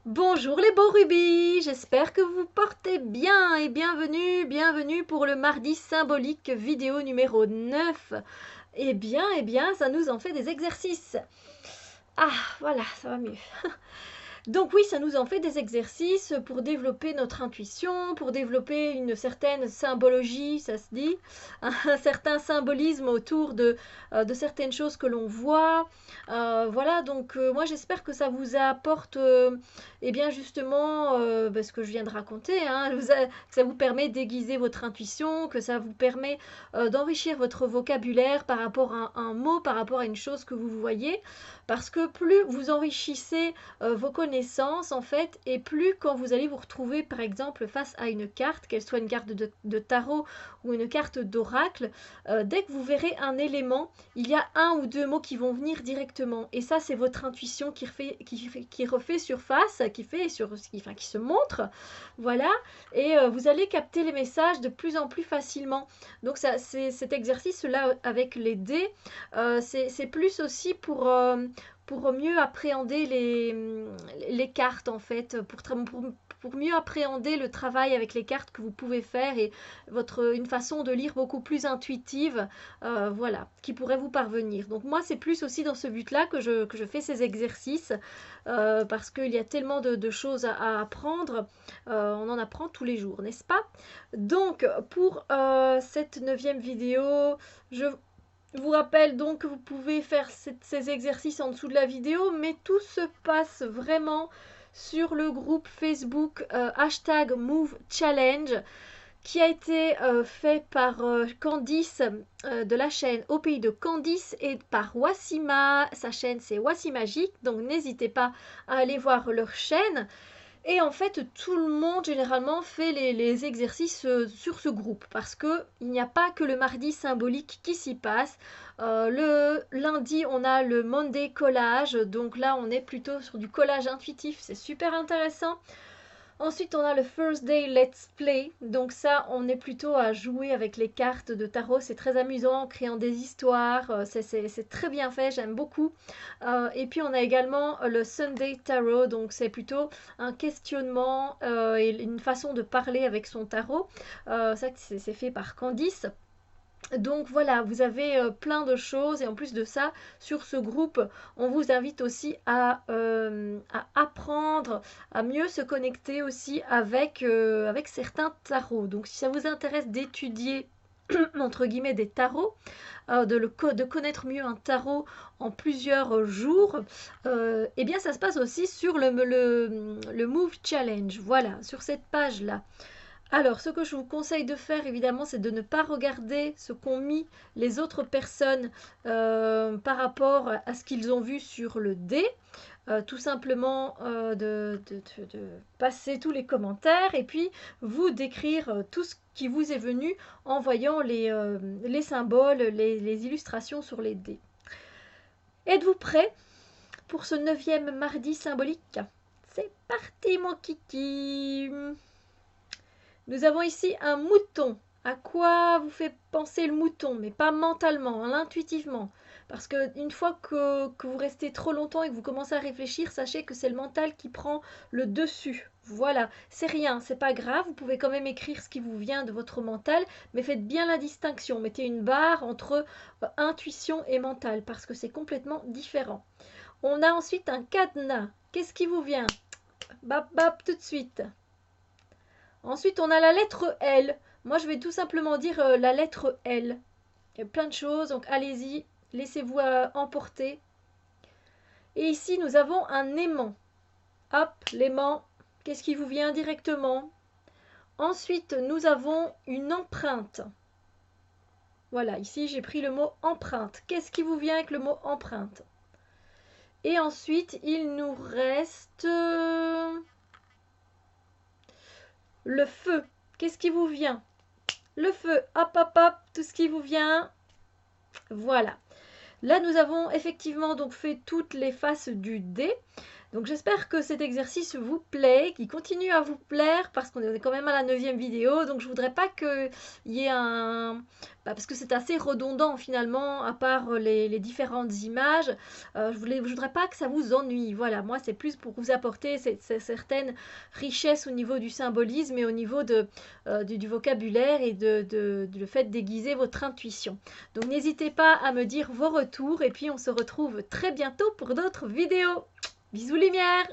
Bonjour les beaux rubis, j'espère que vous portez bien et bienvenue pour le mardi symbolique vidéo numéro 9. Eh bien, ça nous en fait des exercices. Ah, voilà, ça va mieux. Donc oui, ça nous en fait des exercices pour développer notre intuition, pour développer une certaine symbologie, ça se dit, un certain symbolisme autour de certaines choses que l'on voit. Voilà, donc moi j'espère que ça vous apporte, eh bien justement, ce que je viens de raconter, hein, que ça vous permet d'aiguiser votre intuition, que ça vous permet d'enrichir votre vocabulaire par rapport à un mot, par rapport à une chose que vous voyez, parce que plus vous enrichissez vos connaissances en fait, et plus quand vous allez vous retrouver par exemple face à une carte, qu'elle soit une carte de tarot ou une carte d'oracle, dès que vous verrez un élément, il y a un ou deux mots qui vont venir directement, et ça c'est votre intuition qui refait surface, qui se montre, voilà, et vous allez capter les messages de plus en plus facilement. Donc ça, c'est cet exercice là avec les dés, c'est plus aussi pour mieux appréhender les cartes en fait, pour mieux appréhender le travail avec les cartes que vous pouvez faire, et une façon de lire beaucoup plus intuitive, voilà, qui pourrait vous parvenir. Donc moi c'est plus aussi dans ce but-là que je fais ces exercices, parce qu'il y a tellement de choses à apprendre, on en apprend tous les jours, n'est-ce pas? Donc pour cette neuvième vidéo, je vous rappelle donc que vous pouvez faire ces exercices en dessous de la vidéo, mais tout se passe vraiment sur le groupe Facebook hashtag Move Challenge, qui a été fait par Candice, de la chaîne Au Pays de Candice, et par Wassima, sa chaîne c'est Wassimagique, donc n'hésitez pas à aller voir leur chaîne. Et en fait, tout le monde généralement fait les exercices sur ce groupe, parce que il n'y a pas que le mardi symbolique qui s'y passe. Le lundi, on a le Monday collage, donc là on est plutôt sur du collage intuitif, c'est super intéressant. Ensuite, on a le First Day Let's Play. Donc ça, on est plutôt à jouer avec les cartes de tarot. C'est très amusant en créant des histoires. C'est très bien fait, j'aime beaucoup. Et puis, on a également le Sunday Tarot. Donc c'est plutôt un questionnement et une façon de parler avec son tarot. Ça, c'est fait par Candice. Donc voilà, vous avez plein de choses, et en plus de ça, sur ce groupe, on vous invite aussi à apprendre, à mieux se connecter aussi avec certains tarots. Donc si ça vous intéresse d'étudier entre guillemets des tarots, de connaître mieux un tarot en plusieurs jours, eh bien ça se passe aussi sur le Move Challenge, voilà, sur cette page-là. Alors, ce que je vous conseille de faire, évidemment, c'est de ne pas regarder ce qu'ont mis les autres personnes par rapport à ce qu'ils ont vu sur le dé. Tout simplement de passer tous les commentaires, et puis vous décrire tout ce qui vous est venu en voyant les symboles, les illustrations sur les dés. Êtes-vous prêts pour ce neuvième mardi symbolique? C'est parti, mon kiki! Nous avons ici un mouton. À quoi vous fait penser le mouton? Mais pas mentalement, hein, intuitivement. Parce que une fois que vous restez trop longtemps et que vous commencez à réfléchir, sachez que c'est le mental qui prend le dessus. Voilà, c'est rien, c'est pas grave, vous pouvez quand même écrire ce qui vous vient de votre mental, mais faites bien la distinction. Mettez une barre entre intuition et mental, parce que c'est complètement différent. On a ensuite un cadenas. Qu'est-ce qui vous vient? Bap bap tout de suite. Ensuite, on a la lettre L. Moi, je vais tout simplement dire la lettre L. Il y a plein de choses, donc allez-y, laissez-vous emporter. Et ici, nous avons un aimant. Hop, l'aimant. Qu'est-ce qui vous vient directement? Ensuite, nous avons une empreinte. Voilà, ici, j'ai pris le mot empreinte. Qu'est-ce qui vous vient avec le mot empreinte? Et ensuite, il nous reste le feu. Qu'est-ce qui vous vient? Le feu, hop, hop, hop, tout ce qui vous vient. Voilà. Là, nous avons effectivement donc fait toutes les faces du dé. Donc j'espère que cet exercice vous plaît, qu'il continue à vous plaire parce qu'on est quand même à la 9e vidéo. Donc je voudrais pas qu'il y ait un... parce que c'est assez redondant finalement, à part les différentes images. Je voudrais pas que ça vous ennuie. Voilà, moi c'est plus pour vous apporter cette certaine richesse au niveau du symbolisme et au niveau du vocabulaire et le fait d'aiguiser votre intuition. Donc n'hésitez pas à me dire vos retours et puis on se retrouve très bientôt pour d'autres vidéos. Bisous lumière!